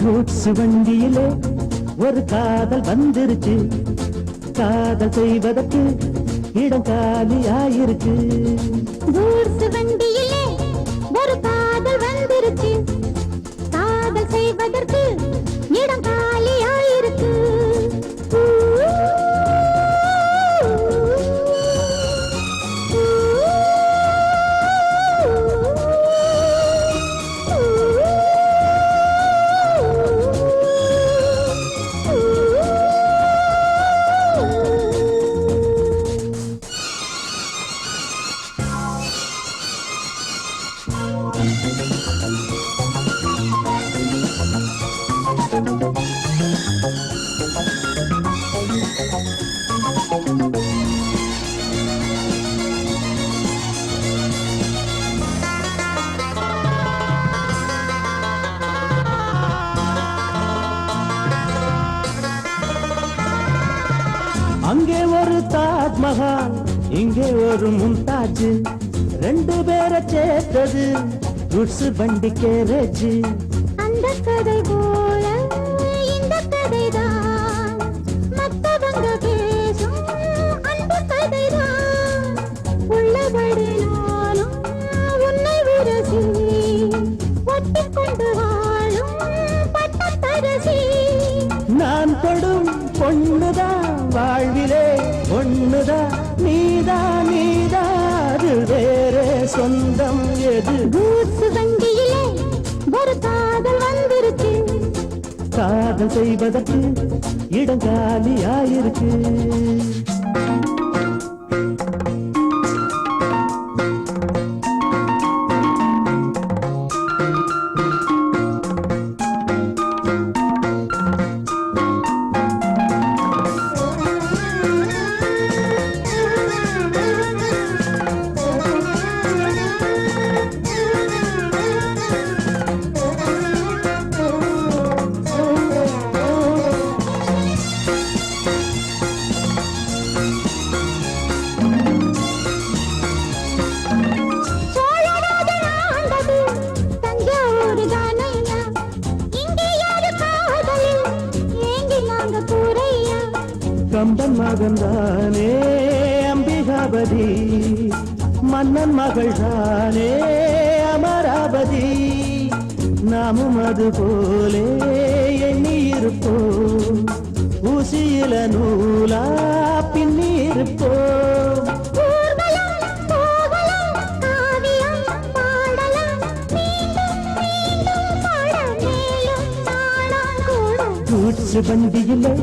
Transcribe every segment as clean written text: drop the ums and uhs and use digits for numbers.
Goods வண்டியிலே ஒரு காதல் வந்துருச்சு, காதல் செய்வதற்கு இடம் காலியாயிருக்கு. கூட்ஸ் வண்டியிலே ஒரு காதல் வந்துருச்சு, காதல் செய்வதற்கு இடம் காலியாயிருக்கு. அங்கே ஒரு தாஜ்மஹால், இங்கே ஒரு மும்தாஜ், ரெண்டு பேரை சேர்த்தது குட்ஸ் வண்டி கேரேஜ். அந்த கதை போல இந்த கதைதான், மத்தவங்க பேசும் அந்த கதைதான். உள்ளபடி நானும் உன்னை விரசி, ஒட்டிக்கொண்டு வாழும் பட்டத்தரசி. நான் படும் பொண்ணுதான் வாழ்விலே ஒண்ணுதான், நீதான் நீதாது வேறே சொந்தம் எது? கூட்ஸ் வண்டியிலே ஒரு காதல் வந்துருச்சு, காதல் செய்வதற்கு இடம் காலியாயிருக்கு. கம்பன் மகன்தானே அம்பிகாபதி, மன்னன் மகள் தானே அமராவதி. நாமும் அது போலே எண்ணி இருப்போம், ஊசியில நூலா பின்னி இருப்போம். கூட்ஸ் வண்டியிலே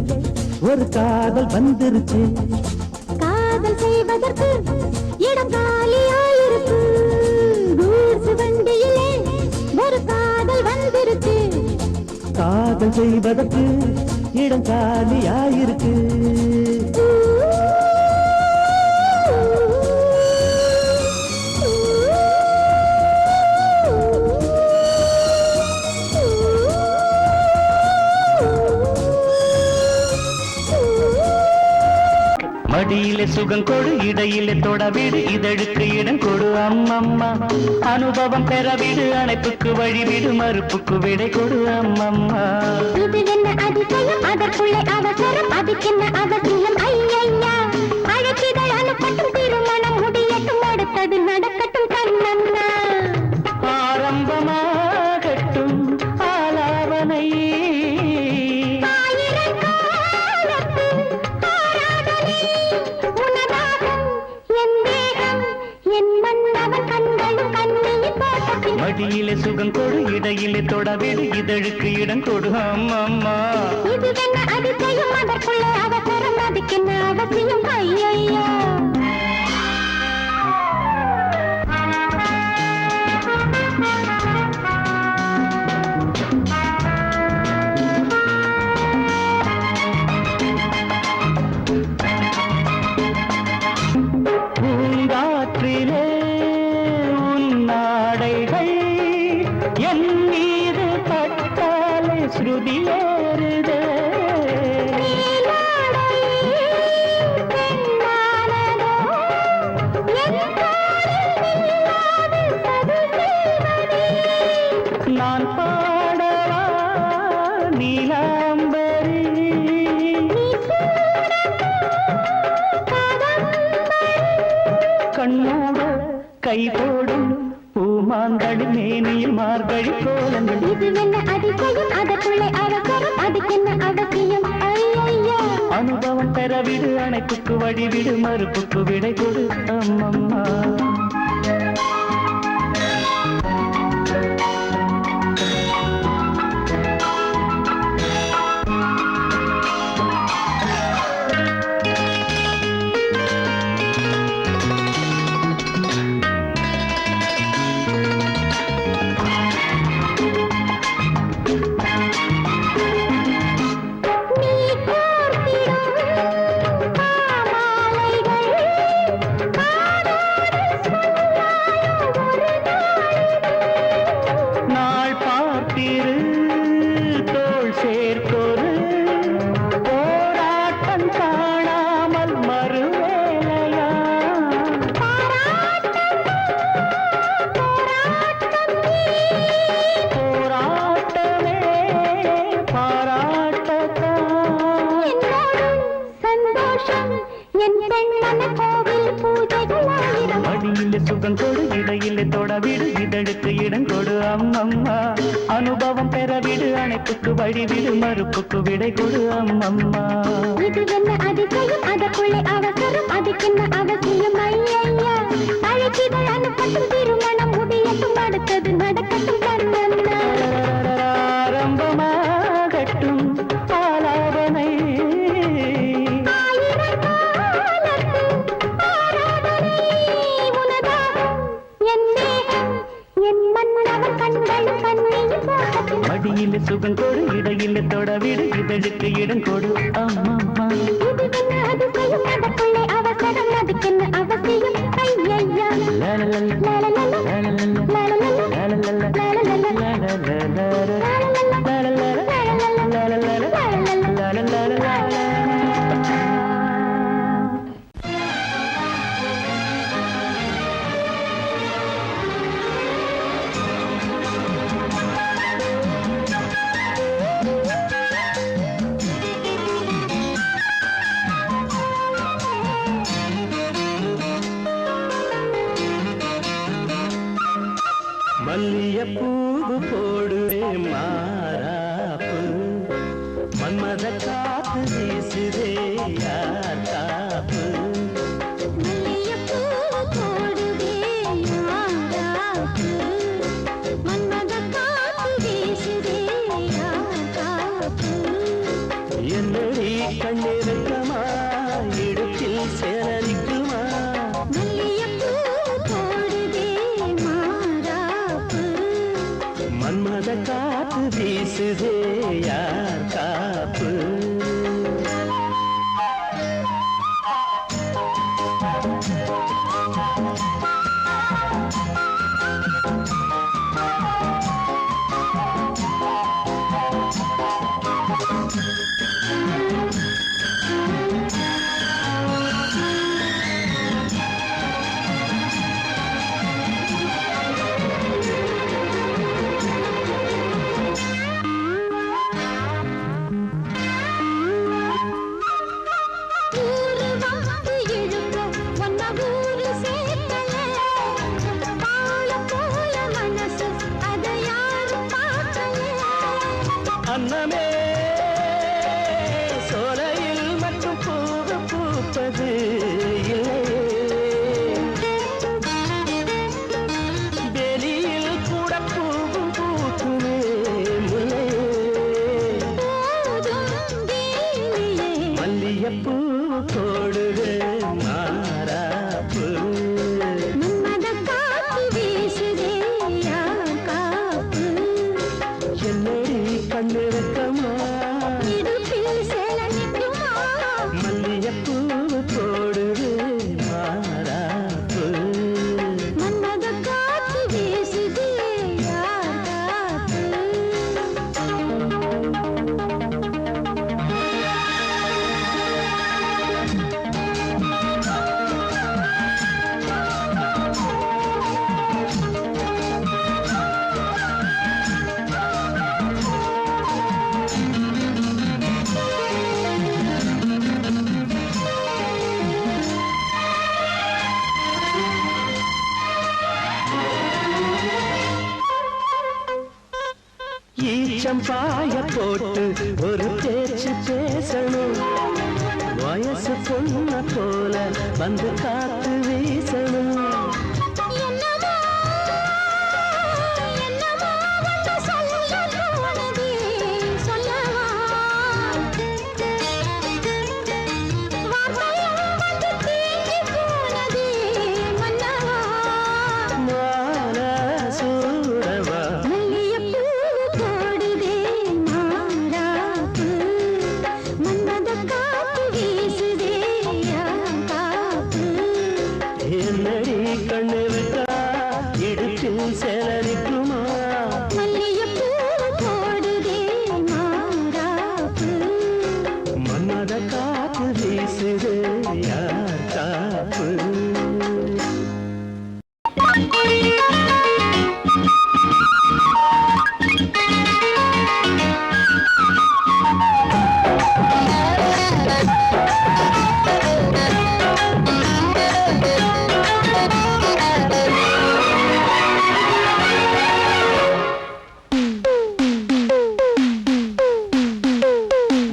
ஒரு காதல் வந்துருச்சு, காதல் செய்வதற்கு இடம் காலியாயிருக்கு. கூட்ஸ் வண்டியிலே ஒரு காதல் வந்துருச்சு, காதல் செய்வதற்கு இடம் காலியாயிருக்கு. மடியிலே சுகம் கொடு, இடையிலே தொடவிடு, இதழுக்கு இடம் கொடு அம்மம்மா. அனுபவம் பெறவிடு, அணைப்புக்கு வழிவிடு, மறுப்புக்கு விடை கொடு அம்மம்மா. இது என்ன அதிசயம், அதற்குள்ளே அவசரம், அதுக்கென்ன அவசியம் ஐயா. அழைச்சிதழ் அனுப்பட்டும், திருமணம் முடியட்டும், அடுத்தது நடக்கட்டும் கண்ணம்மா. ஆரம்பமாகட்டும் ஆலாவனை, மடியிலே சுகம் கொடு, இடையிலே தொடவிடு, இதழுக்கு இடம் கொடு அம்மம்மா. இது என்ன அதிசயம், அதற்குள்ளே அவசரம், அதுக்கென்ன அவசியம் ஐயா. பூங்காற்றிலே உன்னாடைகள் என் மீது பட்டாலே ஸ்ருதியேறுதே. நான் பாடவா நீலாம்பரி கண்ணோட கை போடும் பூமாங்கடி மேனியில் மார்கழி கோலங்கள். இது என்ன அதிசயம், அதற்குள்ளே அவசரம், அதுக்கென்ன அவசியம்? ஐயா அனுபவம் பெறவிடு, அணைப்புக்கு வழிவிடு, மறுப்புக்கு விடை கொடு அம்மம்மா. சுகம் கொடு, இடையிலே தொடவிடு, இதழுக்கு இடம் கொடு அம்மம்மா. அனுபவம் பெறவிடு, அணைப்புக்கு வழிவிடு, மறுப்புக்கு விடை கொடு அம்மம்மா. இது என்ன அதிசயம், அதற்குள்ளே அவசரம், அதுக்கென்ன அவசியம்? ஐயா அழைச்சிதழ் அனுப்பட்டும், திருமணம் முடியட்டும், அடுத்தது நடக்கட்டும் கண்ணம்மா. ஆரம்பமாகட்டும் ஆலாபனை, மடியிலே சுகம் கொடு, இடையிலே தொடவிடு, இதழுக்கு இடம் கொடு அம்மம்மா. இது என்ன அதிசயம், அதற்குள்ளே அவசரம், அதுக்கென்ன அவசியம்? ஐயா மல்லியப்பூவு போடுவே மாறாப்பு, மன்மத காத்து வீசுதே யார் காப்பு. மல்லியப்பூவு போடுவே மாறாப்பு, மன்மத காத்து வீசுதே யார் காப்பு. என்னடி கண்ணிருக்கமா, இடுப்பில் சேரரிக்குமா, மல்லியப்பூ போடுவே மாறாப்பு, மன்மத காத்து வீசுதே யார் காப்பு. ஊரு வந்து இழுக்க ஒன்ன ஊரு சேர்க்கல, பால போல மனசு அதை யாரும் பார்க்கல. அன்னமே சோலையில் மட்டும் பூவு பூப்பது இல்லையே, வெளியில் கூட பூவும் பூக்குமே முல்லையே. போதும் வேலியே மல்லியப்பூ போடுவே மாறாப்பு, மன்மத காத்து வீசுதே யார் காப்பு. என்னடி கண்ணிருக்கமா, இடுப்பில் சேல நிற்குமா, மல்லியப்பூ போடுவே மாறாப்பு. மன்மத காத்து வீசுதே யார் காப்பு. ஈச்சம்பாய போட்டு ஒரு பேச்சு பேசணும் வயசு பொண்ண போல வந்து காத்து வீசணும்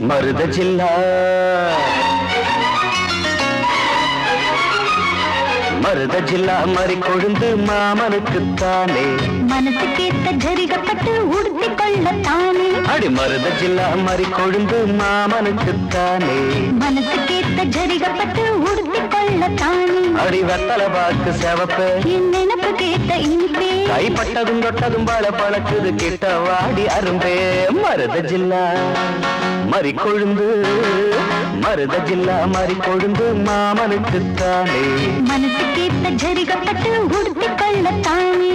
மருத ஜில்லா மருத ஜில்லா மறி கொழுந்து மாமனுக்குத்தானே மனசு கேட்ட ஜரிகப்பட்டு உடுத்தி கொள்ளத்தானே அடி மருத ஜில்லா மறி கொழுந்து மாமனுக்குத்தானே மனசு கேட்ட ஜரிகப்பட்டு உடுத்தி கொள்ளத்தானே அடி வெத்தல பாக்கு செவப்பு என் நினைப்பு கேட்ட இனிப்பே கைப்பட்டதும் தொட்டதும் பல பழக்குது கிட்ட வாடி அரும்பே மருத ஜில்லா மறி கொழுந்து மருத ஜில்லா மறி கொழுந்து மாமனுக்குத்தானே மனசு கேட்ட ஜரிகப்பட்டு உடுத்தி கொள்ளத்தானே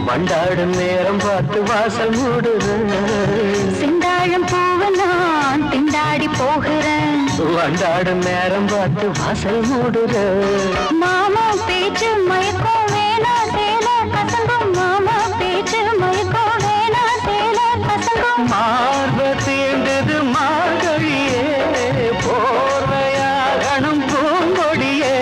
வண்டாடும் நேரம் பார்த்து வாசல் மூடுறேன் செந்தாழம் பூவ நான் திண்டாடி போகிறேன் வண்டாடும் நேரம் பார்த்து வாசல் மூடுறேன் மாமா பேச்சு மயக்கம் வேணா சேல கசங்கும் மாமா பேச்சு மயக்கம் வேணா சேல கசங்கும் மார்ப தீண்டது மார்கழியே போர்வையாகணும் பூங்கொடியே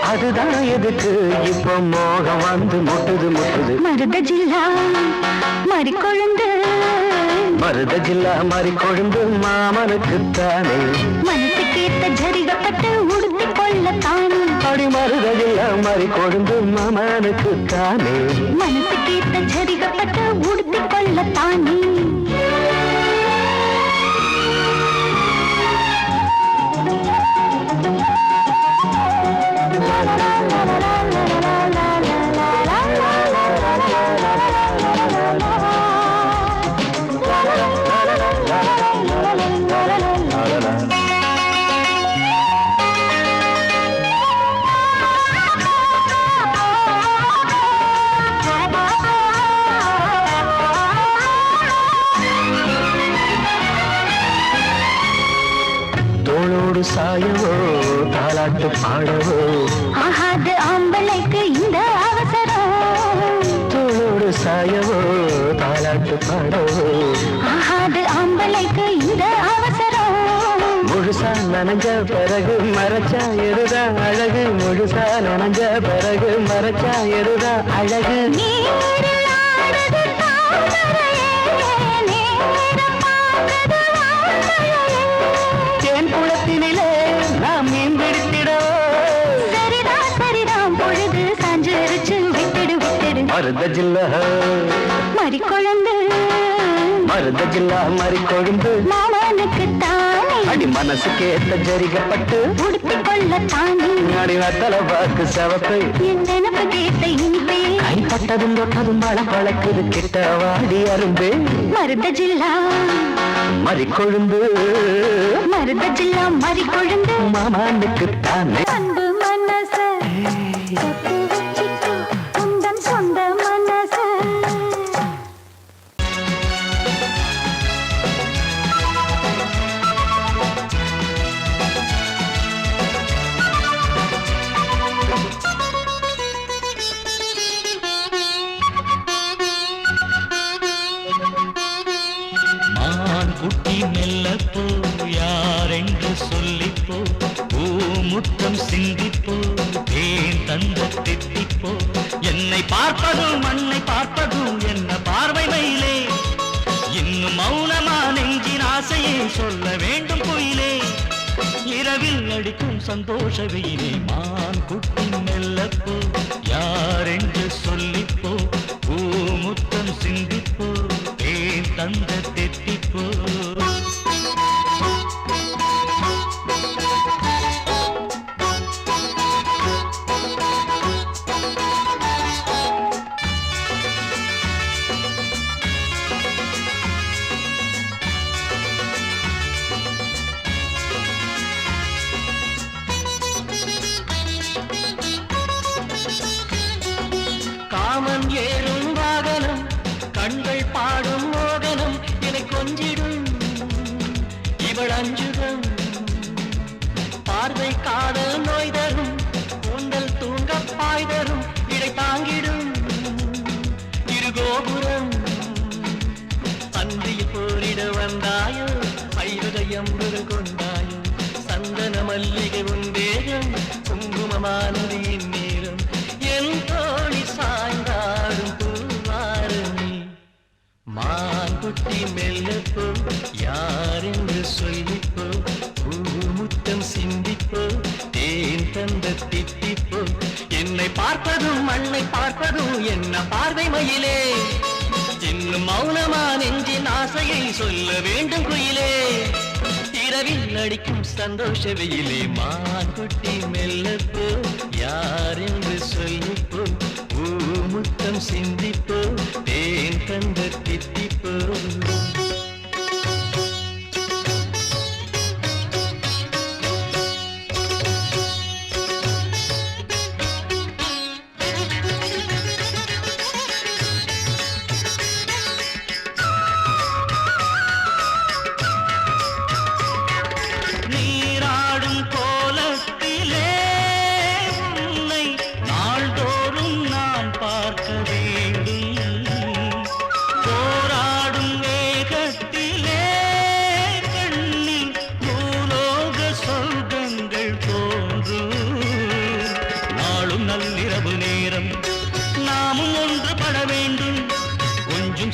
அதுதான் எதுக்கு இப்ப மோகம் வந்து முட்டுது முட்டுது மருத ஜில்லா மறி கொழுந்து மருத ஜில்லா மறி கொழுந்து மாமனுக்குத்தானே மனசு கேட்ட ஜரிகப்பட்டு உடுத்தி கொள்ளத்தானே அடி மருத ஜில்லா மறி கொழுந்து மாமனுக்குத்தானே மனசு கேட்ட ஜரிகப்பட்டு உடுத்தி கொள்ளத்தானே சாயவோ தாலாட்டு பாடவோ ஆகாது ஆம்பளைக்கு இந்த அவசரம் தோளோடு சாயவோ தாலாட்டு பாடவோ ஆகாது ஆம்பளைக்கு இந்த அவசரம் முழுசா நனைஞ்ச பிறகு மறைச்சா எதுதான் அழகு முழுசா நனைஞ்ச பிறகு மறைச்சா எதுதான் அழகு தேன் குளத்தினிலே நாம் மீன் பிடித்திடோ சரிதான் சரிதான் பொழுது சாஞ்சிருச்சு விட்டுடு விட்டுடு மருத ஜில்லா மறி கொழுந்து மருத ஜில்லா மறி கொழுந்து மாமனுக்கு தானே அடி மனசு கேட்ட ஜரிகப்பட்டு உடுத்தி கொள்ள தானே அடி வத்தல பாக்கு செவப்பை என் நினப்பு கேட்ட இனிப்பே பட்டதும் தொட்டதும் பழம் பழக்குது கிட்ட வாடி அரும்பு மருத ஜில்லா மறிக்கொழுந்து மருத ஜில்லா மறிக்கொழுந்து மாமானுக்கு தானே அன்பு மனச தப்பு வச்சிக்கோ உந்தன் சொந்த மனச குட்டி மெல்லப்போ யாரென்று சொல்லிப்போ முத்தம் சிந்திப்போ தேன் தந்த தித்திப்போ என்னை பார்ப்பதும் மண்ணை பார்ப்பதும் என்ன பார்வை மயிலே இன்னும் மௌனமா நெஞ்சின் ஆசையை சொல்ல வேண்டும் குயிலே இரவில் அடிக்கும் சந்தோஷ வெயிலே மான் குட்டி மெல்லப்போ யாரென்று சொல்லிப்போ முத்தம் சிந்திப்போ தேன் தந்த தித்திப்போ காமன் ஏறும் வாகனம் கண்கள் பாடும் மோகனம் என கொஞ்சிடும் இவள் அஞ்சுகம் பார்வை காதல் நோய் தரும் கூந்தல் தூங்க பாய் தரும் இடை தாங்கிடும் இருகோபுரம் அன்றியில் போரிட வந்தாயோ ஐவகையம்புகள் கொண்டாயோ சந்தன மல்லிகை உன் வேகம் குங்குமமானது இந்நேரம் என் தோழி சாய்ந்தாடும் பூவாரணி மான்குட்டி மெல்லப்போ யாரென்று சொல்லிப்போ முத்தம் சிந்திப்போ தேன் தந்த தித்திப்போ என்னை பார்ப்பதும் மண்ணை பார்ப்பதும் என்ன பார்வை மயிலே இன்னும் மௌனமா நெஞ்சின் ஆசையை சொல்ல வேண்டும் குயிலே இரவில் அடிக்கும் சந்தோஷ வெயிலே மான்குட்டி மெல்லப்போ யாரென்று சொல்லிப்போ முத்தம் சிந்திப்போ தேன் தந்த தித்திப்போ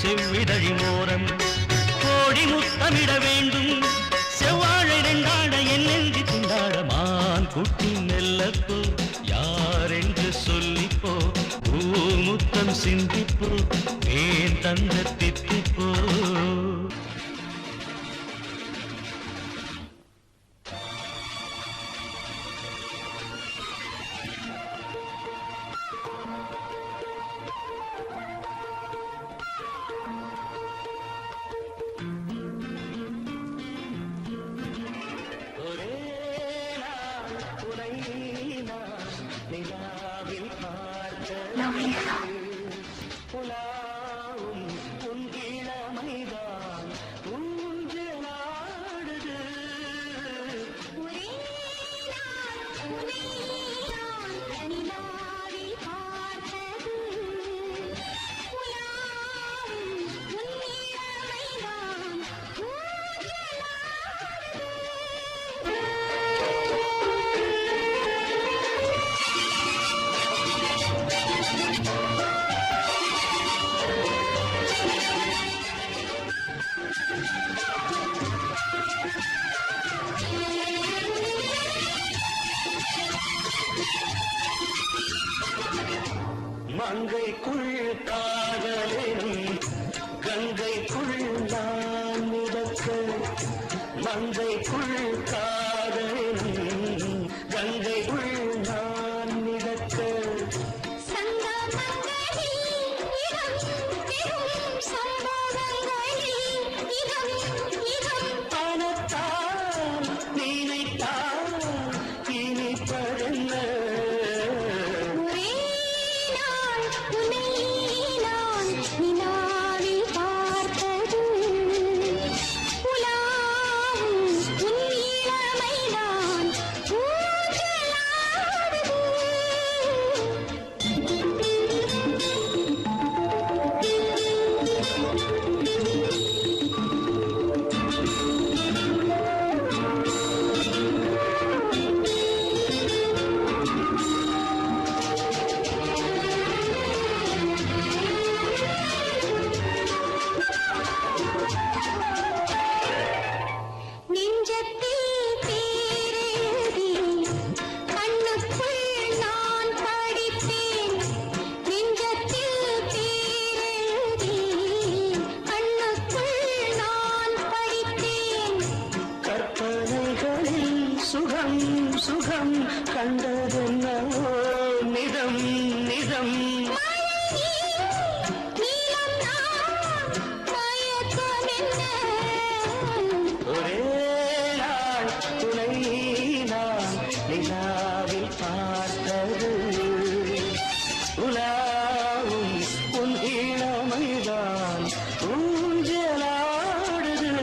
செவ்விதழி மோரம் கோடி முத்தமிட வேண்டும் செவ்வாழை ரெண்டாட என் நெஞ்சி திண்டாட மான் குட்டி மெல்லப்போ யாரென்று சொல்லிப்போ முத்தம் சிந்திப்போ தேன் தந்த தித்திப்போ மங்கைக்குள் காதலின் கங்கைக்குள் நான் மிதக்க மங்கைக்குள் காதலின் கங்கைக்குள் நான் மிதக்க சங்கமங்களில் நெஞ்சத்தில் பேரெழுதி கண்ணுக்குள் நான் படித்தேன். நெஞ்சத்தில் பேரெழுதி கண்ணுக்குள் நான் படித்தேன். கற்பனைகளில் சுகம் சுகம் கண்டதென்னவோ நிதம் நிதம். ஒரே நாள் துணை நான் நிலாவில் பார்த்தது உலாவும் உன் இளமைதான் ஊஞ்சலாடுது.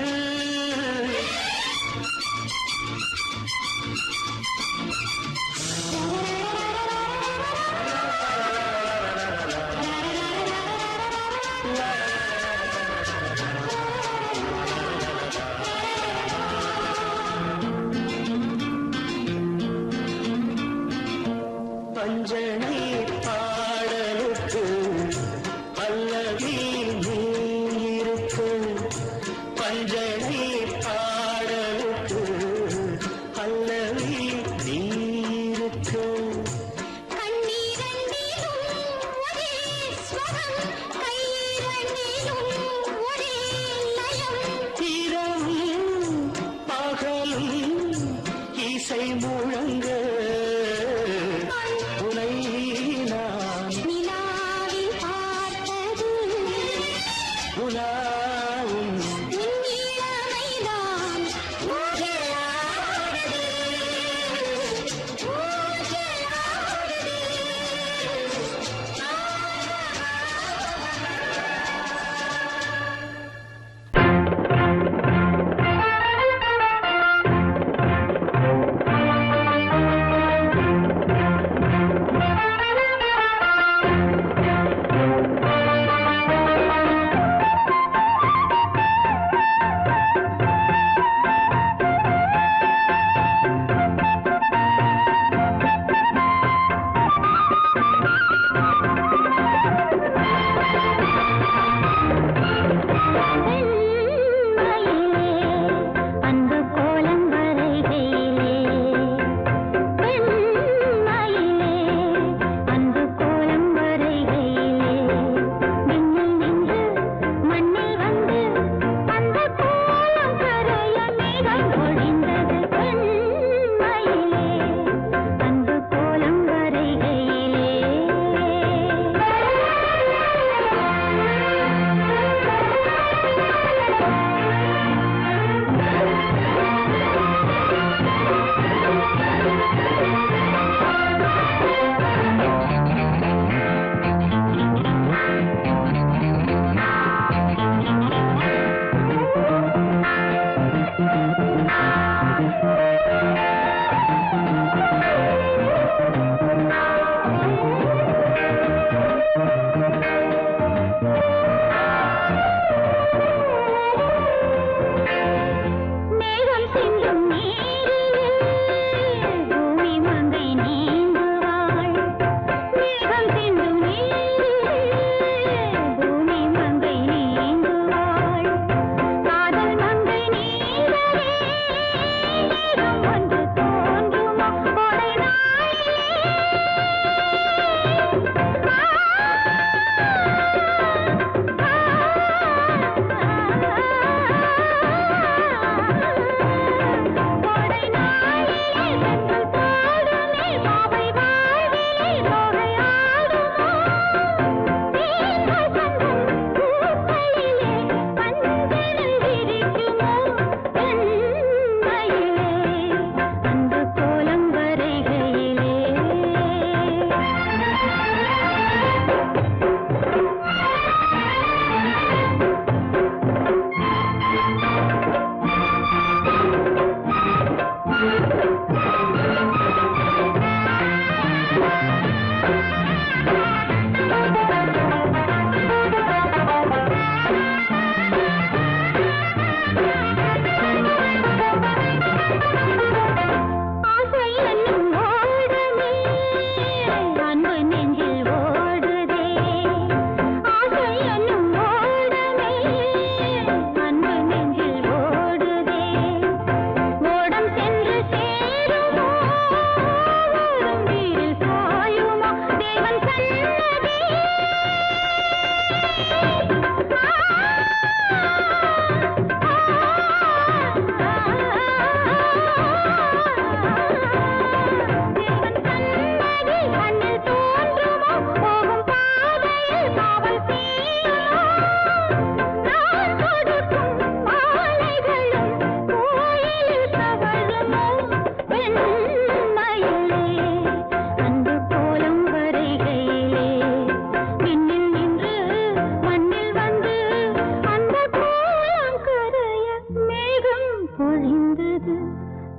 பேசு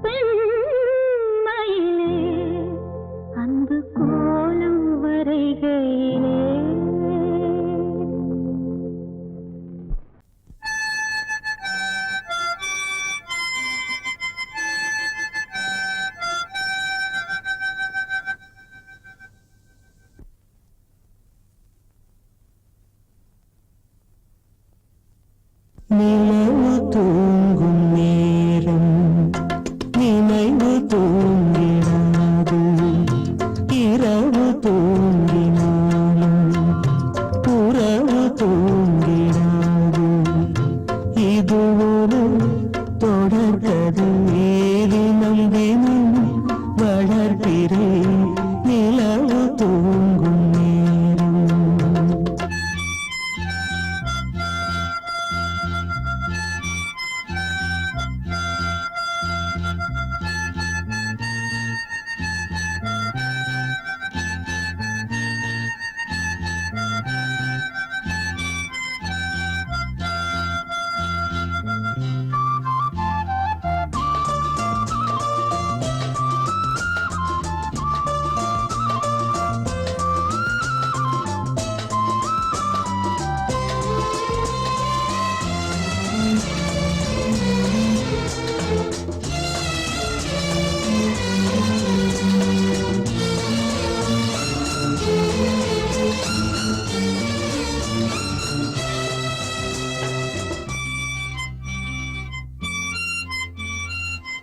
பெண்மையிலே அன்பு கோலம் வரைகையிலே நிலவு தூங்கும் நேரம் நினைவு தூங்கிடாது இரவு தூங்கினாலும் உறவு தூங்கிடாது இது ஒரு தொடர்கதை தினம் தினம் வளர்கிறேன் நிலவு தூங்கும் நேரம்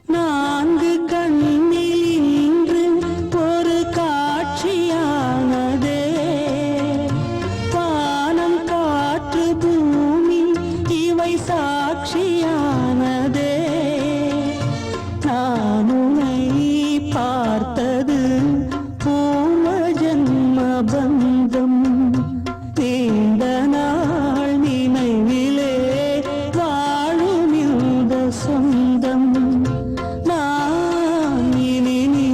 நான்கு கண்ணில் இன்று ஒரு காட்சியானதே வானம் காற்று பூமி இவை சாட்சியானதே நான் உன்னை பார்த்தது பூர்வ ஜன்ம பந்தம் நீண்ட நாள் நினைவிலே வாழும் இந்த சொந்தம் நான் இனி நீ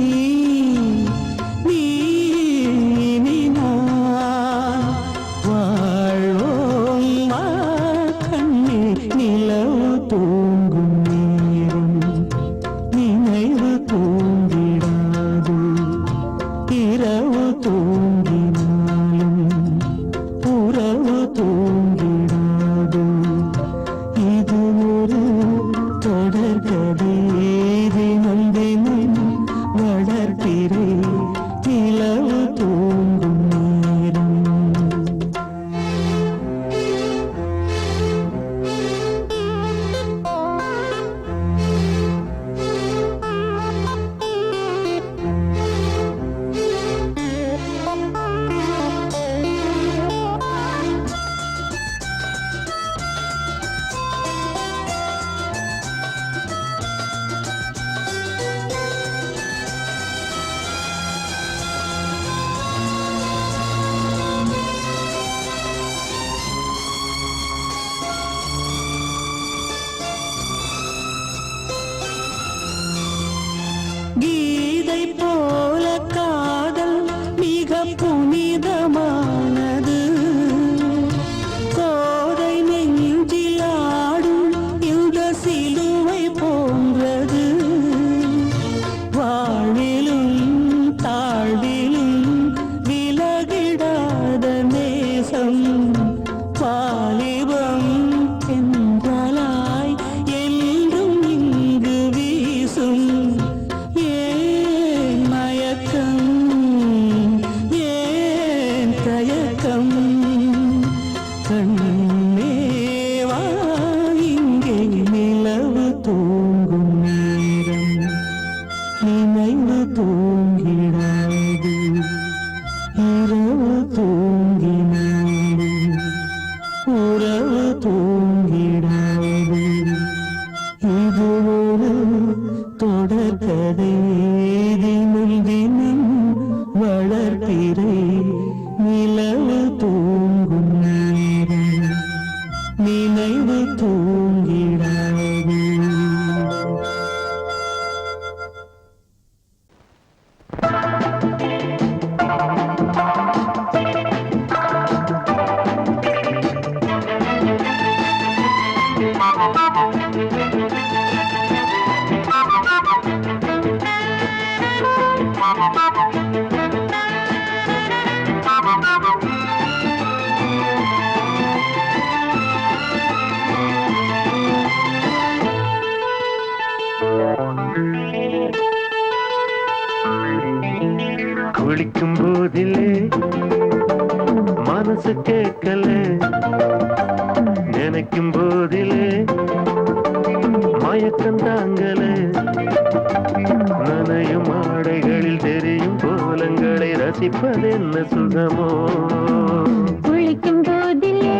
இனி நான் வாழ்வோம் வா கண்ணே நிலவு தூங்கும் நேரம் நினைவு தூங்கிடாது இரவு தூங்கினாலும் உறவு தூங்கிடாது இது ஒரு தொடர்கதை தினம் தினம் வளர்க்கிறேன் நிலவு தூங்கும் நேரம் கீதை போல காதல் மிக புனிதமானது கோதை நெஞ்சில் ஆடும் இந்த சிலுவை போன்றது வாழ்விலும் தாழ்விலும் விலகிடாத நேசம் வாலிபம் என்றலாய் என்றும் இங்கு வீசும் ஏன் மயக்கம் ஏன் தயக்கம் கண்ணே வா இங்கே நிலவு தூங்கும் நேரம் நினைவு தூங்கிடாது இரவு தூங்கினாலும் உறவு தூங்கிடாது இது ஒரு தொடர்கதை தினம் தினம் வளர்க்கிறேன் நிலவு தூங்கும் நேரம் நினைவு தூங்கிடாது குளிக்கும் போதிலே மனசு கேட்கல, நினைக்கும் போதிலே மயக்கம் தாங்கல, நனையும் ஆடைகளில் தெரியும் கோலங்களை ரசிப்பதென்ன சுகமோ. குளிக்கும் போதிலே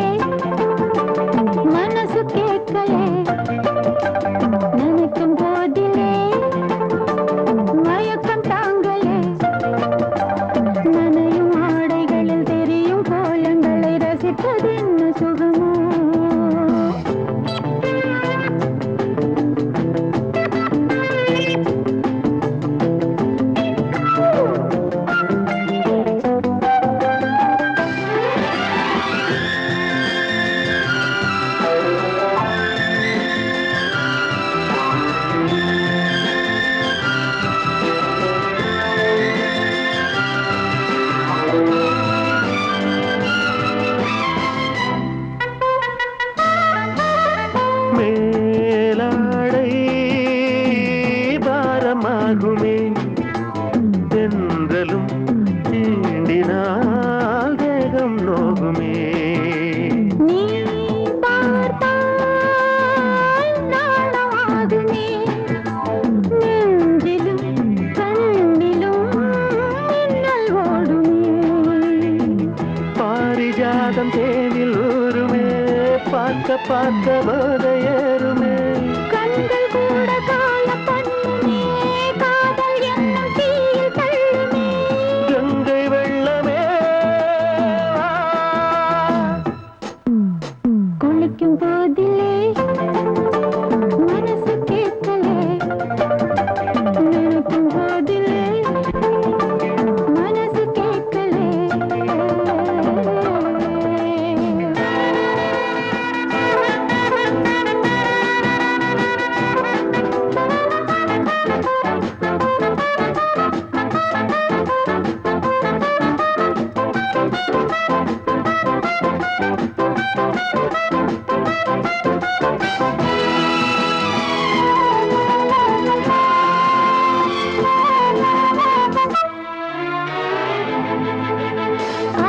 மனசு கேட்கல, நினைக்கும் போதிலே மயக்கம் தாங்கல, நனையும் ஆடைகளில் தெரியும் கோலங்களை ரசிப்பதென்ன சுகமோ. மேலாடை பாரமாகுமே, தென்றலும் தீண்டினால் தேகம் நோகுமே. நீ பார்த்தால் நாணமாகுமே, நெஞ்சிலும் கண்ணிலும் மின்னல் ஓடுமே. பாரிஜாதம் தேனில் ஊருமே, பார்க்க பார்க்க போதையேறுமே. கண்கள் கூட கால பண்ணுமே, காதல் என்னும் தீயில் தள்ளுமே. கங்கை வெள்ளமே குளிக்கும் போதிலே மனசு கேட்கலே, நினைக்கும் போதிலே மனசு கேட்கலே.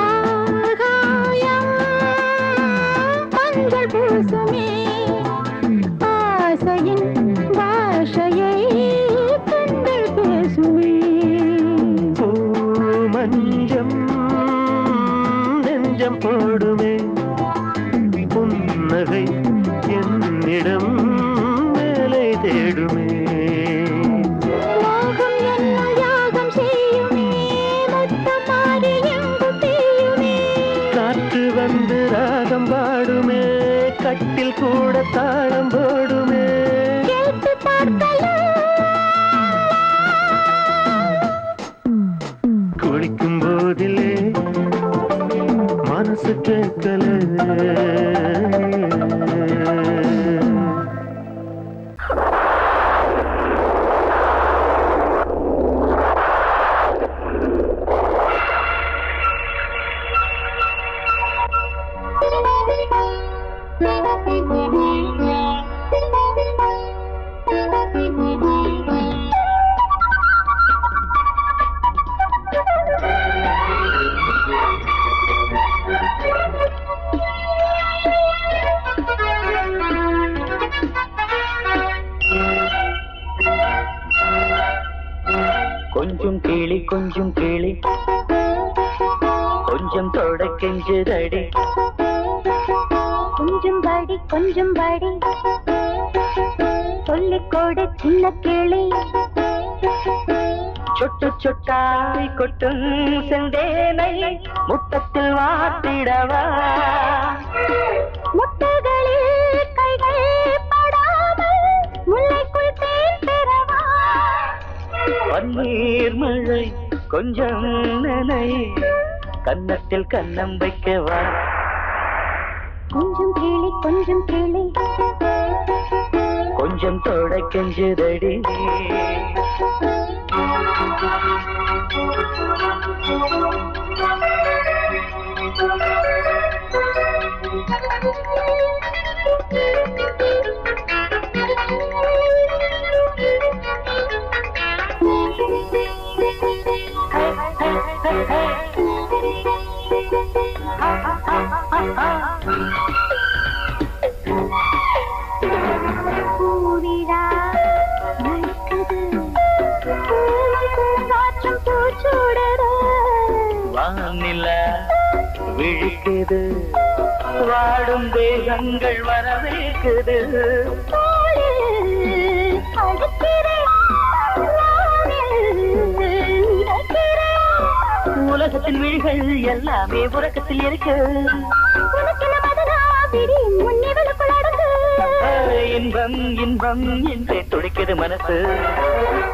ஆகாயம் மஞ்சள் பூசுமே, ஆசையின் பாஷையை கண்கள் பேசுமே. பூமஞ்சம் நெஞ்சம் போடுமே, புன்னகை என்னிடம் மேலே தேடுமே. மோகம் என்னும் யாகம் செய்யுமே, முத்தம் மாறி எங்கும் பெய்யுமே. காற்று வந்து ராகம் பாடுமே, கட்டில் கூட தாளம் போடுமே. கேட்டு பார்க்கலாம். குளிக்கும் போதிலே மனசு கேட்கல. கொஞ்சம் கிளி கொஞ்சம் கிளி, கொஞ்சம் தொட கெஞ்சுதடி. கொஞ்சம் படி கொஞ்சம் படி, சொல்லிக்கொடு சின்ன கிளி. சொட்டு சொட்டாய் கொட்டும் செந்தேனை முட்டத்தில் வாத்திடவா. முட்டைகளில் கைகள் படாமல் முல்லைக்குள் தேன் பெறவா. பன்னீர் மழை கொஞ்சம் நனை, கன்னத்தில் கன்னம் வைக்கவா. கொஞ்சம் கிளி கொஞ்சம் கிளி, கொஞ்சம் தொட கெஞ்சுதடி. பூவிழா நடக்குது, பூங்காற்றும் பூச்சூடுது, வானிலா விழிக்குது, வாடும் தேகங்கள் வரவேற்குது. உலகத்தின் விழிகள் எல்லாமே உறக்கத்தில் இருக்கு. இன்பம் இன்பம் என்றே துடிக்குது மனசு.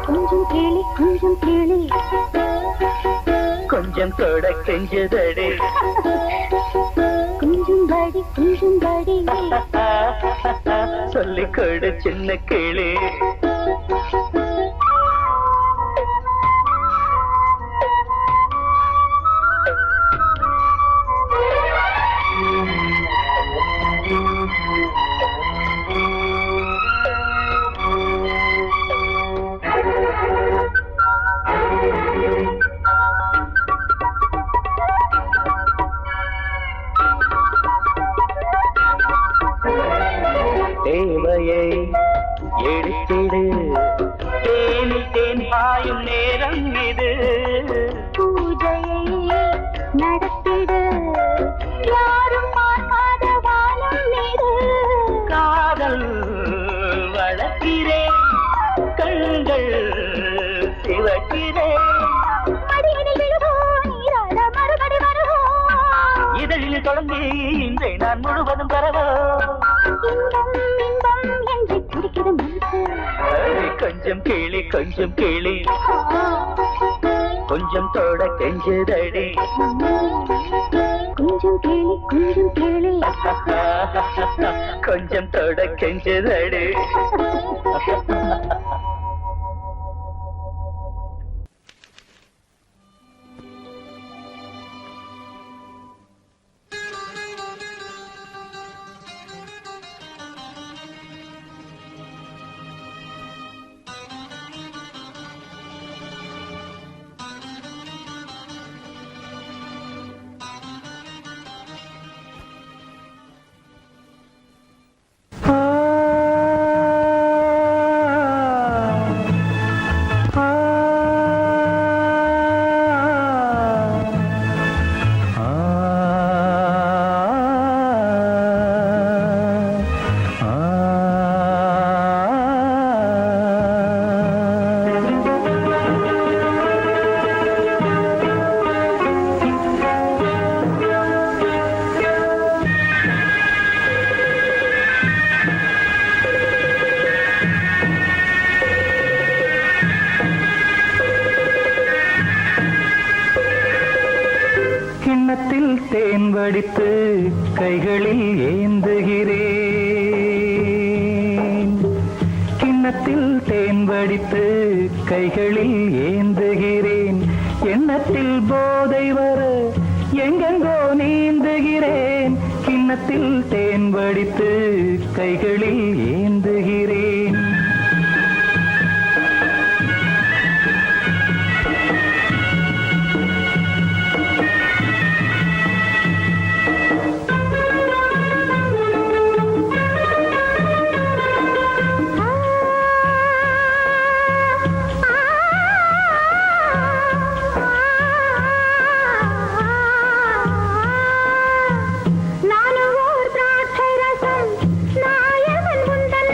கொஞ்சம் கேளி கொஞ்சம் கேளி, கொஞ்சம் தொட கெஞ்சதடி. கொஞ்சம் படி கொஞ்சம் படி, சொல்லிக் கொடு சின்ன கிளி. தேவையை எடுத்திடு, தேனில் தேன் பாயும் நேரம் இது. பூஜையை நடத்திடு, யாரும் பார்க்காத வானம் மீது. காதல் வளர்க்கிறேன், கண்கள் சிவக்கிறேன். மடியினில் விழுவோம், நீராட மறுபடி வருவோம். இதழில் தொடங்கி இன்றை நான் முழுவதும் தரவோ. இன்பம் இன்பம் என்று துடிக்குது மனசு. கொஞ்சம் கேளி கொஞ்சம் கேளி, கொஞ்சம் தொட கெஞ்சதடி. கொஞ்சம் கேளி கொஞ்சம் கேளி, கொஞ்சம் தொட கெஞ்சதடி. கிண்ணத்தில் தேன் வடித்து கைகளில் ஏந்துகிறேன். கிண்ணத்தில் தேன் வடித்து கைகளில் ஏந்துகிறேன். எண்ணத்தில் போதை வர எங்கெங்கோ நீந்துகிறேன். கிண்ணத்தில் தேன் வடித்து கைகளில் ஏந்துகிறேன். நானும் ஓர் திராட்சை ரசம், நாயகன் உந்தன்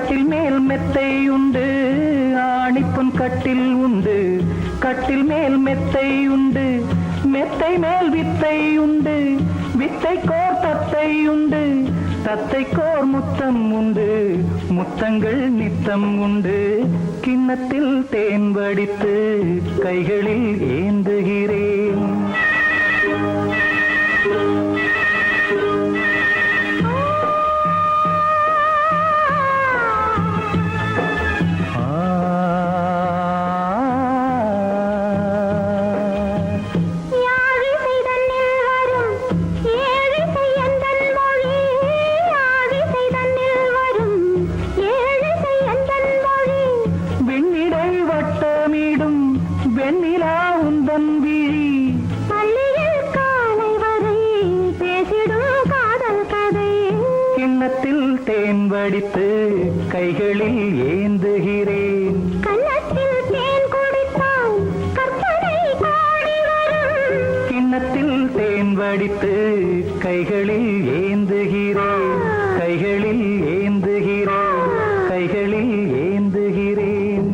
கட்டில் மேல் மெத்தை உண்டு ஆணிப்பொன் கட்டில் உண்டு கட்டில் மேல் மெத்தை உண்டு மெத்தை மேல் வித்தை உண்டு வித்தை கோர் தத்தை உண்டு தத்தை கோர் முத்தம் உண்டு முத்தங்கள் நித்தம் உண்டு கிண்ணத்தில் தேன் வடித்து கைகளில் ஏந்துகிறேன் தேன் வடித்து கைகளில் ஏந்துகிறேன் கன்னத்தில் தேன் குடித்தால் கற்பனை பாடி வரும் கிண்ணத்தில் தேன் வடித்து கைகளில் ஏந்துகிறேன் கைகளில் ஏந்துகிறேன் கைகளில் ஏந்துகிறேன்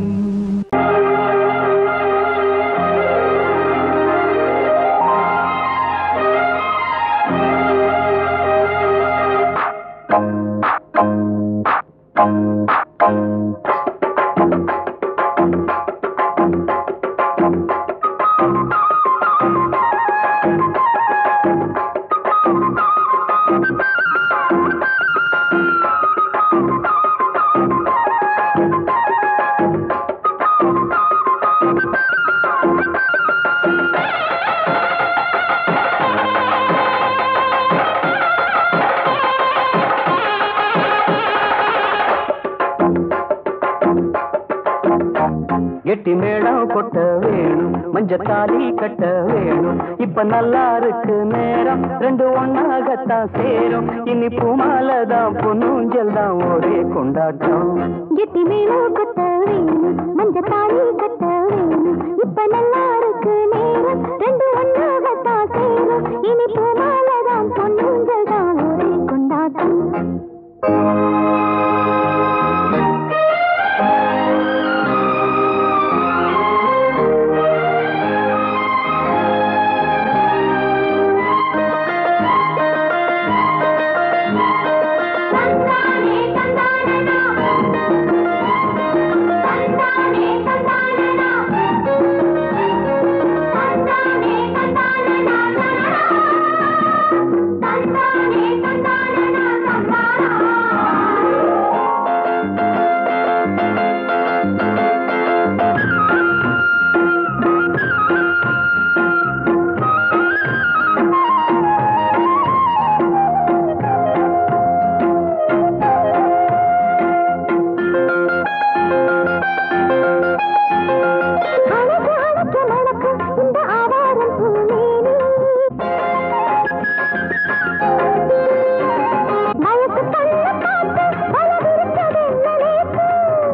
எட்டி மேளம் கொட்ட வேணும் மஞ்சத்தாலி கட்ட வேணும் இப்ப நல்லா இருக்கு நேரம் ரெண்டு ஒன்னாகத்தான் சேரும் இனி பூமாலதான் பொன்னூஞ்சல் தான் ஒரே கொண்டாட்டம் எட்டி மேளம் கொட்ட வேணும் மஞ்சத்தாலி கட்ட வேணும் இப்ப நல்லா இருக்கு நேரம் ரெண்டு ஒன்னாகத்தான் சேரும் இனி பூமாலதான் பொன்னூஞ்சல் தான் ஒரே கொண்டாட்டம்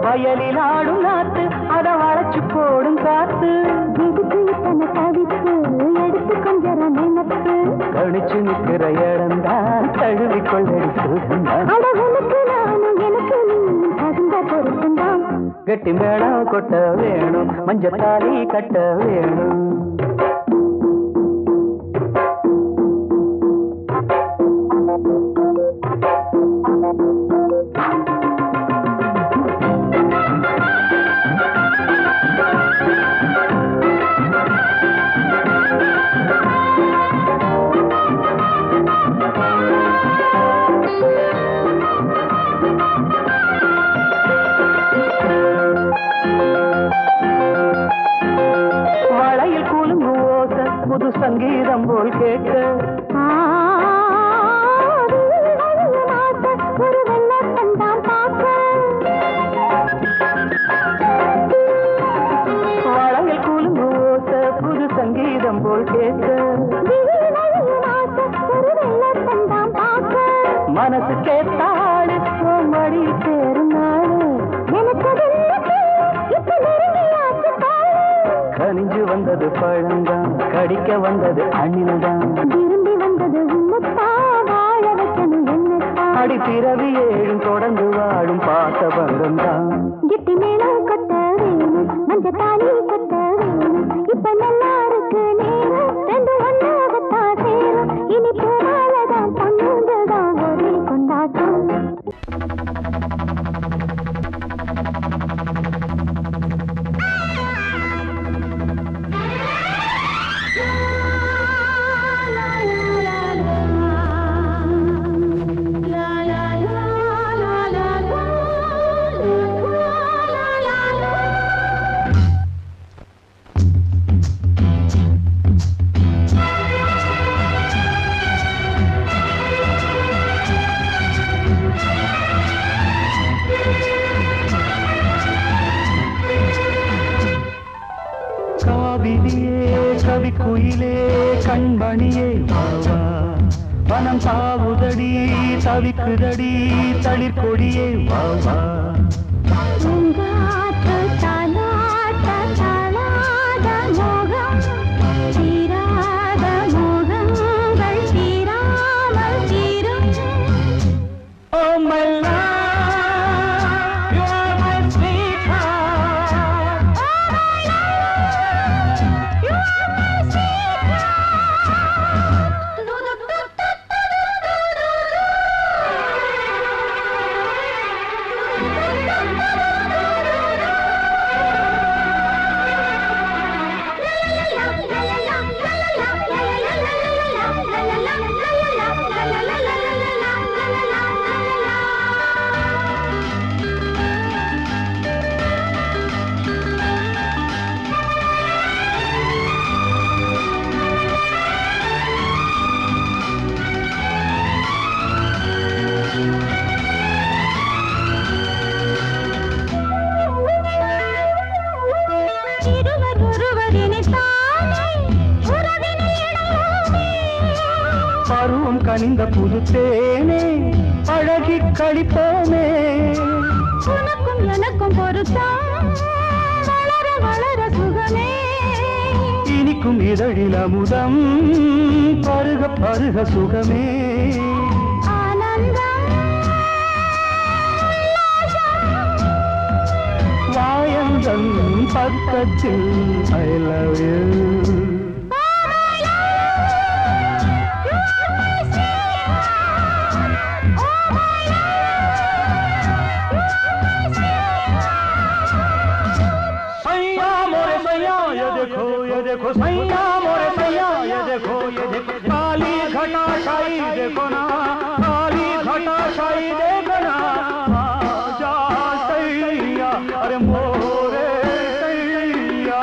வயலில் ஆடும் நாத்து அத வளைச்சு போடும் காத்து தவித்து எடுத்து கொஞ்சம் நினைத்து கடிச்சு நிற்கிற இடம்தான் தழுவி கொள்ளடி சுகந்தான் அழகுக்கு நானும் எனக்கு நீ தகுந்த பொருத்தந்தான் கெட்டி மேளம் கொட்ட வேணும் மஞ்சத்தாலி கட்ட வேணும் புது சங்கீதம் போல் கேட்க ஒரு வெள்ளத்தந்தான் பார்க்க வளையல் கூலுங்கு ஓச புது சங்கீதம் போல் கேட்க ஒரு வெள்ளத்தந்தான் பார்க்க மனசு கேட்டாடு மடி சேரும் நாடு எனக்கு இப்ப நெருங்கியாச்சு கனிஞ்சு வந்தது பழந்தான் கடிக்க வந்தது அணில்தான் விரும்பி வந்தது உன்னத்தா வாழ வைக்கணும் என்னத்தா அடி பிறவி ஏழும் தொடர்ந்து வாழும் பாசபந்தம் தான். கெட்டி மேளம் கொட்ட வேணும் மஞ்ச தாலி கட்ட வேணும் இப்ப நல்லா இருக்கு நேரம் ரெண்டு ஒன்னாகத்தான் சேரும் இனி பூமாலதான் பொண்ணுங்கதான் ஒரே கொண்டாட்டம். கவிக்குயிலே கண்மணியே வாவா வனம் சாவுதடி தவிக்குதடி தளிர்கொடியே வாவா. பருவம் கனிந்த புதுத்தேனே அழகி கழிப்போமே உனக்கும் எனக்கும் பொருத்தம் வளர வளர சுகமே இனிக்கும் இதழில் அமுதம் பருக பருக சுகமே ஆனந்தம் வாயந்தன் பக்கத்தில் I love you. देखो सैया मोरे सैया ये देखो काली घटा शाही देखो ना काली घटा शाही देखो ना जा सैया अरे मोरे सैया.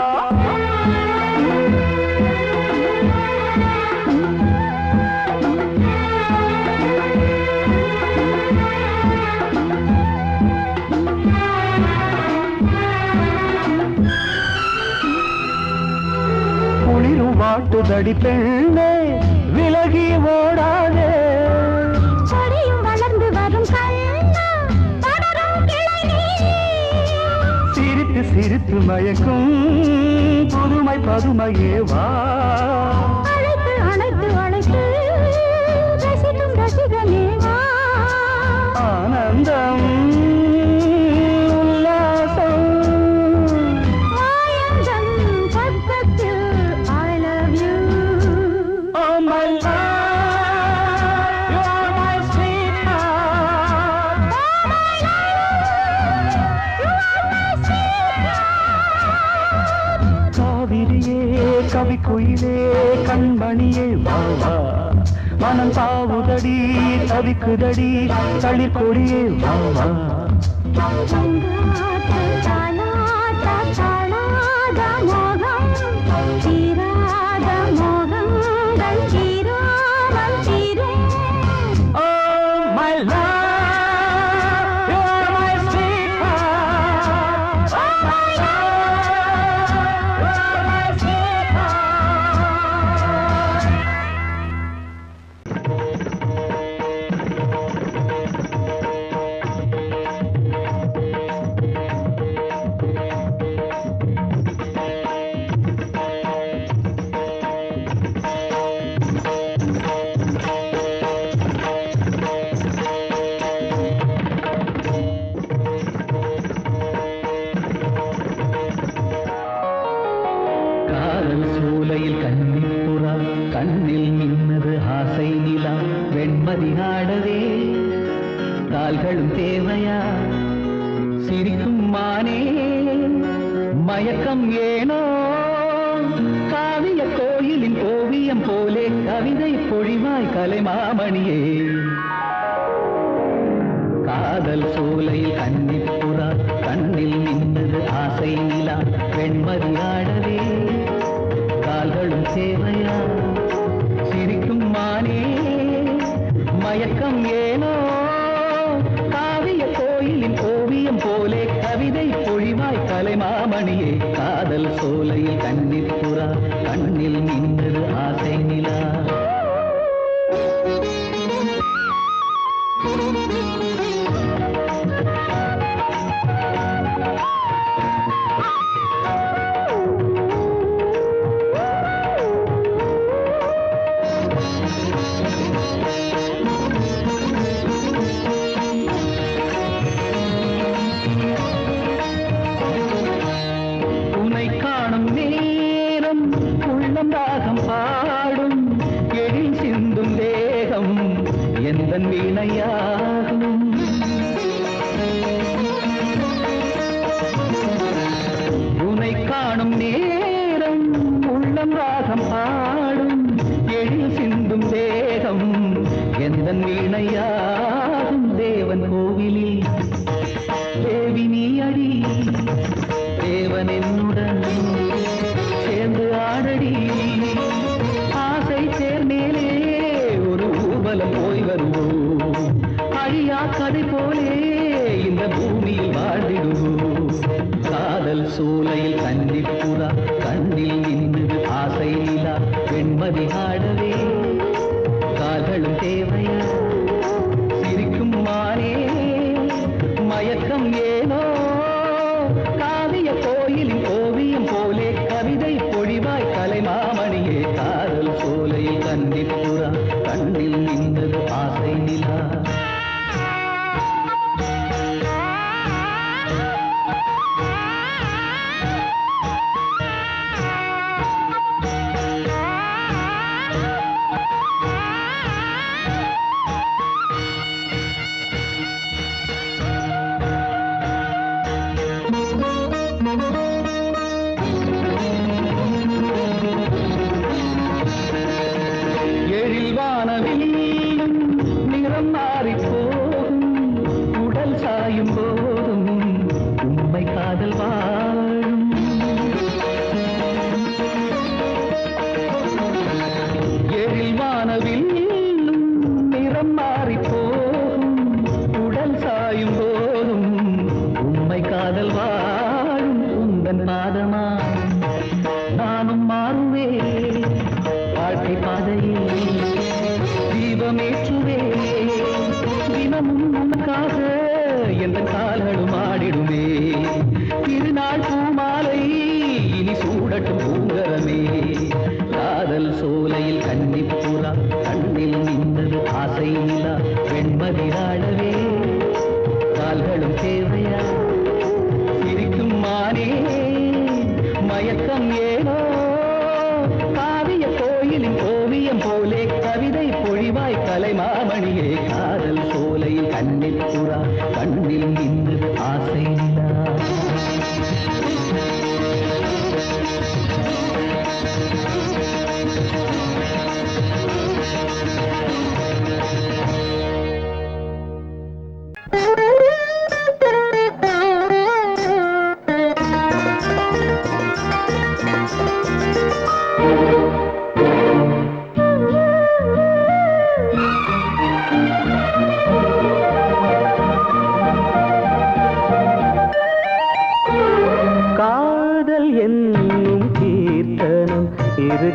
வாட்டுதடி பெண்ணே விலகி ஓடாதே கொடியும் வளர்ந்து வரும் கண்ணா படரும் கிளை நீ சிரித்து சிரித்து மயக்கும் புதுமை பதுமையே வா அழைத்து அழைத்து அழைத்து ரசிக்கும் ரசிகனே வா ஆனந்தம் கவிக்குயிலே கண்மணியே வாவா மனம் தாவுதடி தவிக்குதடி தளிர்கொடியே வாவா. வெண்மதி ஆடவே கால்களும் தேவையா சிரிக்கும் மானே மயக்கம் ஏனோ காவிய கோயிலின் ஓவியம் போலே கவிதை பொழிவாய் கலைமாமணியே காதல் சோலையில் கன்னிப்புறா கண்ணில் நின்றது ஆசை நிலா வெண்மதி ஆடவே கால்களும் தேவையா சிரிக்கும் மானே மயக்கம் ஏனோ காவிய கோயிலின் ஓவியம் போலே கவிதை பொழிவாய் கலைமாமணியே காதல் சோலையில் கன்னிப்புறா கண்ணில் நின்றது ஆசை நிலா வீணையாகும் உனை காணும் நேரம் உள்ளம் ராகம் பாடும் எழில் சிந்தும் தேகம் எந்த வீணையாகும் தேவன் கோவிலில் தேவி நீ அடி தேவன் என்னுடன் சேர்ந்து ஆடடி ஆசை சேர்மேலே ஒரு ஊர்வலம் போய் வருவோம் அழியா கதை போலே இந்த பூமியில் வாழ்ந்திடுவோம் காதல் சோலையில் கன்னிப்புறா கண்ணில் நின்று ஆசை நிலா வெண்மதி ஆடவே கால்களும் தேவையா சிரிக்கும் மானே மயக்கம் ஏனோ காவிய கோயிலின் ஓவியம் போலே கவிதை பொழிவாய் கலைமாமணியே காதல் சோலையில் கன்னிப்புறா கண்ணில் நின்றது ஆசை நிலா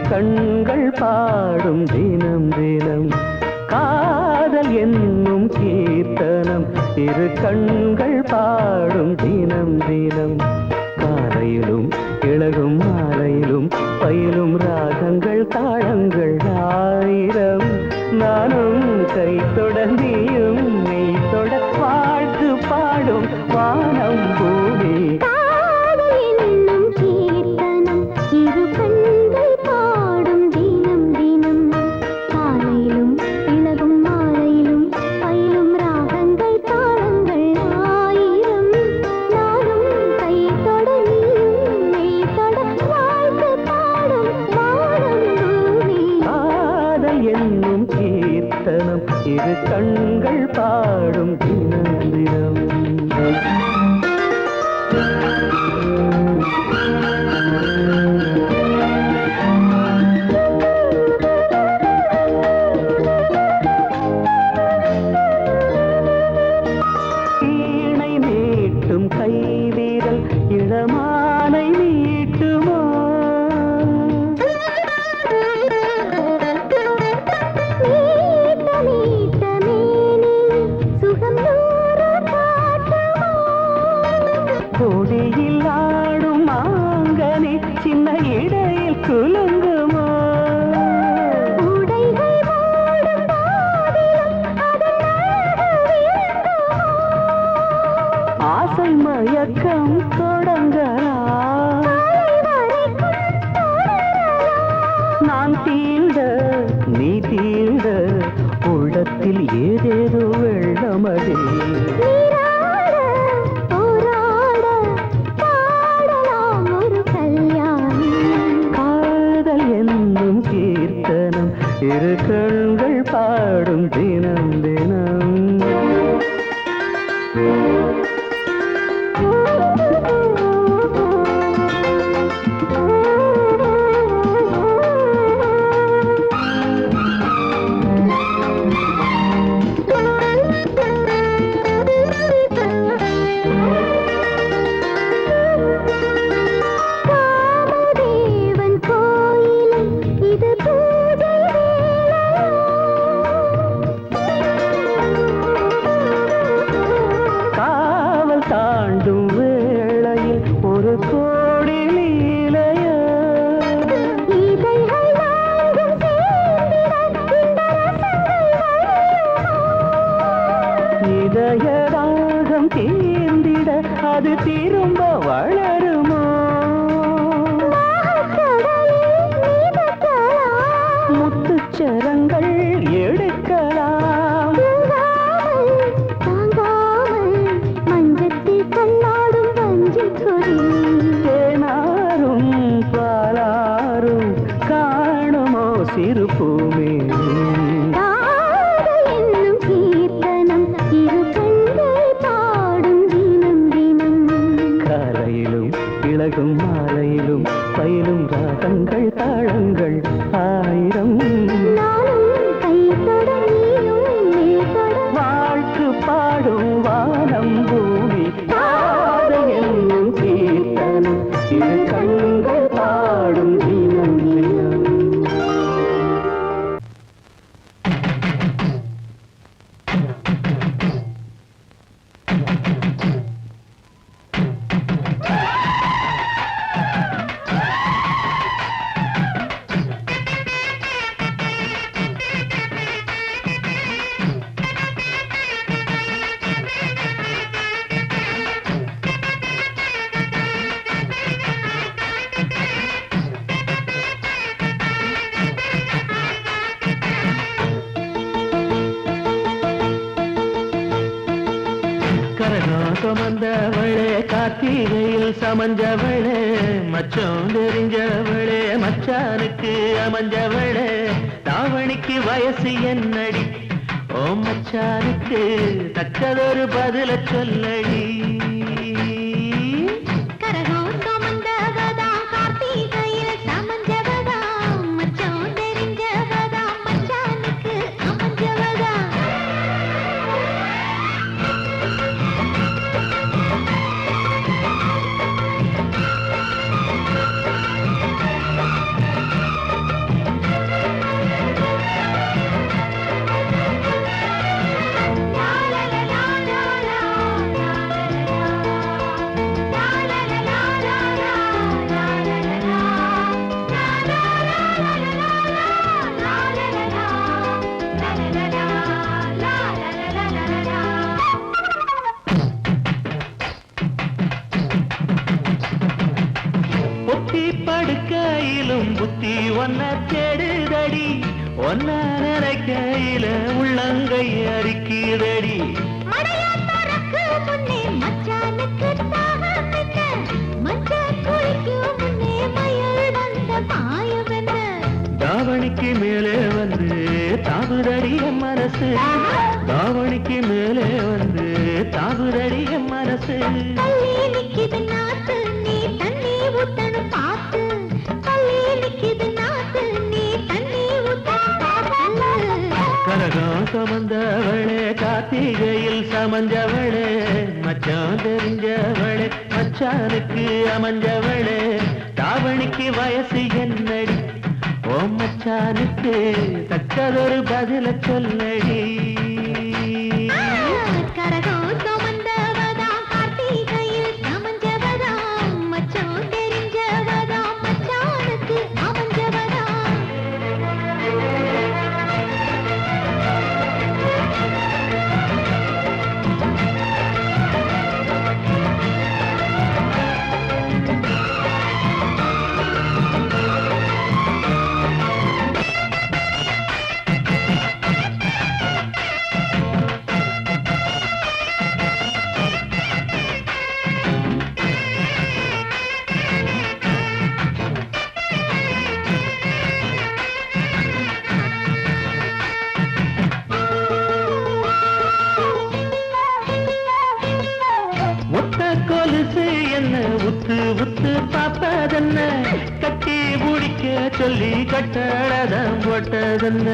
கண்கள் பாடும் தினம் தினம் காதல் என்னும் கீர்த்தனம் இரு கண்கள் பாடும் தினம் தினம் காலையிலும் இளகும் மாலையிலும் பயிலும் ராகங்கள் தாளங்கள் ஆயிரம் நானும் கை தொடர்ந்தியும் மெய் தொட பாட்டு பாடும் வானம் பூமி பாடும் தினம் தினம் காலையிலும் இளகும் மாலையிலும் கை வீரல் இளமானை மீட்டுமோ கொடியில் ஆடும் மாங்கனி சின்ன இடையில் குலுங்குமோ ஆசை மயக்கம் தொடங்கலாம் நான் தீண்ட நீ தீண்ட உள்ளத்தில் ஏதேதோ வெள்ளமடி காதல் என்னும் கீர்த்தனம் இரு கண்கள் பாடும் தினம் தினம் தாண்டும் வேளையில் ஒரு கோடி லீலைய இதயராகம் தீர்ந்திட அது திரும்ப வளருமோ முத்துச்சரங்கள் எடுக்கலாம் தேனாரும் பாலாரும் காணுமோ சிறு பூமே என்னும் கீர்த்தனம் இரு கண்கள் பாடும் தினம் தினம் காலையிலும் இளகும் மாலையிலும் பயிலும் ராகங்கள் தாளங்கள் ஆயிரம் நானும் கை தொட நீயும் மேல் தொட வாழ்த்து பாடும் வானம் பூமி காதை என்னும் கீர்த்தனம் இரு கண்கள் பாடும் தினம் தினம் கரகம் சுமந்தவளே கார்த்திகையில் சமஞ்சவளே மச்சம் தெரிஞ்சவளே மச்சானுக்கு அமைஞ்சவளே தாவணிக்கு வயசு என்னடி ஓ மச்சானுக்கு தக்கதொரு பதில சொல்லடி கரகம் சுமந்தவதா கார்த்திகையில் சமஞ்சவதா மச்சம் தெரிஞ்சவதா மச்சானுக்கு அமைஞ்சவதா புத்தி படுக்கையிலும் புத்தி ஒன்ன தேடுதடி ஒன்ன நினைக்கையில உள்ளங்கை அரிக்குதடி மடையாத்தரக்கு முன்னே மச்சானுக்கு தாகம் என்ன மச்சான் குளிக்கும் முன்னே மயில் வந்த மாயம் என்ன தாவணிக்கு மேலே வந்து தாவுதடி என் மனசு தாவணிக்கு மேலே வந்து தாவுதடி என் மனசு தள்ளி நிக்குது நாத்து நீ தண்ணி ஊத்தணும் பார்த்து தள்ளி நிக்குது நாத்து நீ தண்ணி ஊத்தணும் பார்த்து கரகம் சுமந்தவளே கார்த்திகையில் சமஞ்சவளே மச்ச மச்சான் தெரிஞ்சவளே மச்சானுக்கு அமைஞ்சவளே தாவணிக்கு வயசு என்னடி ஓ மச்சானுக்கு தக்கதொரு பதில சொல்லடி உத்து உத்து பாப்பதென்ன கட்டி முடிக்க சொல்லி கட்டழதம் போட்டதென்ன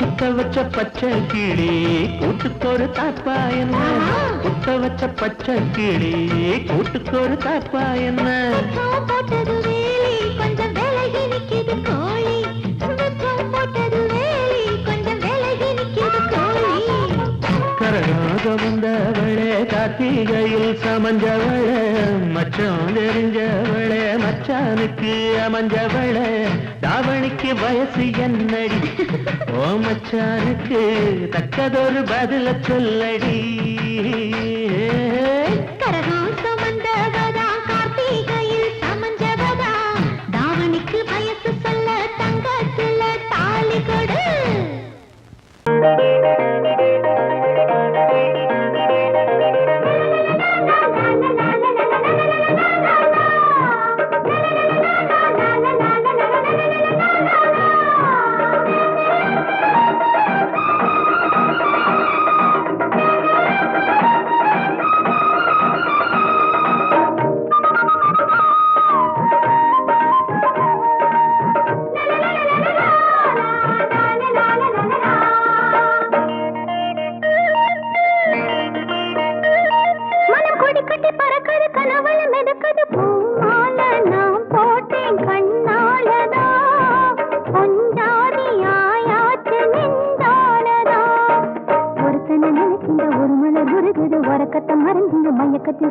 குத்த வச்ச பச்சை கிளி கூட்டுக்கொரு தாப்பா என்ன குத்த வச்ச பச்சை கிளி கூட்டுக்கொரு தாப்பா என்ன போட்டது வேலி கொஞ்சம் விலகி நிக்குது கோழி போட்டது வேலி கொஞ்சம் விலகி நிக்குது கோழி கரகாக வந்தவளே கார்த்திகையில் சமஞ்சவளே மச்சான் தெரிஞ்சவளே மச்சானுக்கு அமைஞ்சவளே தாவணிக்கு வயசு என்னடி ஓ மச்சானுக்கு தக்கதொரு பதில சொல்லடி கரகாசம் வந்தவதா கார்த்திகையில் சமஞ்சவதா தாவணிக்கு வயசு சொல்ல தங்கத்துல தாலி கொடு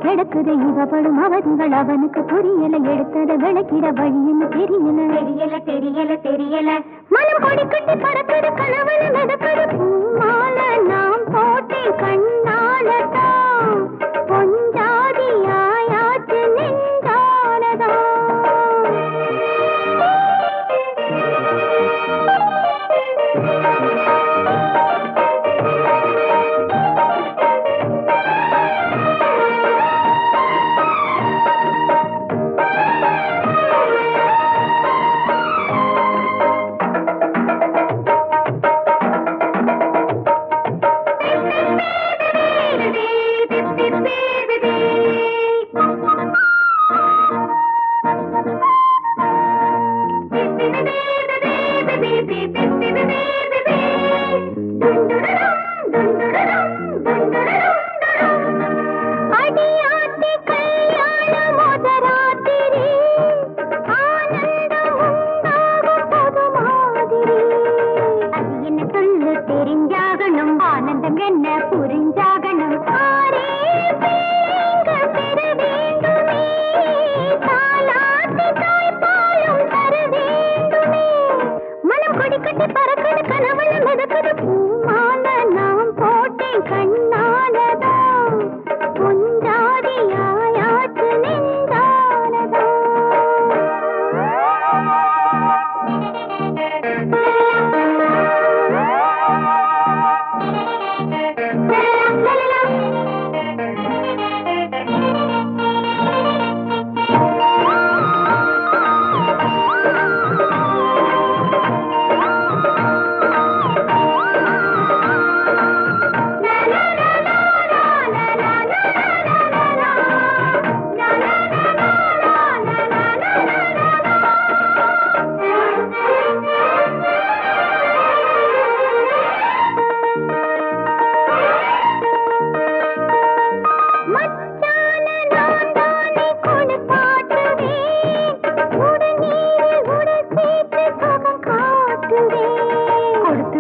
கிடக்குது இவப்படும் அவதிகள் அவனுக்கு புரியல எடுத்தத விளக்கிட வழின்னு தெரியல தெரியல தெரியல தெரியல மனம் கொடி கட்டி பறக்குது கனவுல நடக்குது பூமால நாம் போட்டேன் கண்ணாலதான் பொஞ்சாதி ஆயாச்சு நெஞ்சாலதான்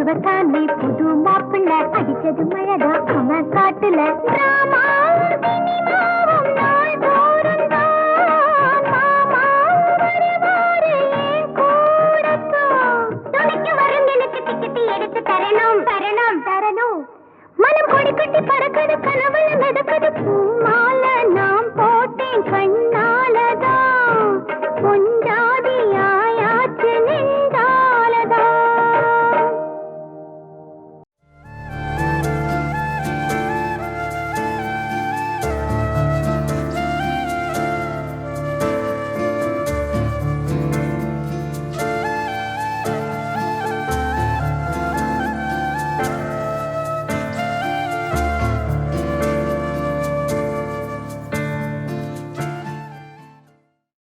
தேவகாண்டி புது மாப்பிள்ள அடிச்சது மழைதான் அவன் காட்டுல டிராமா சினிமா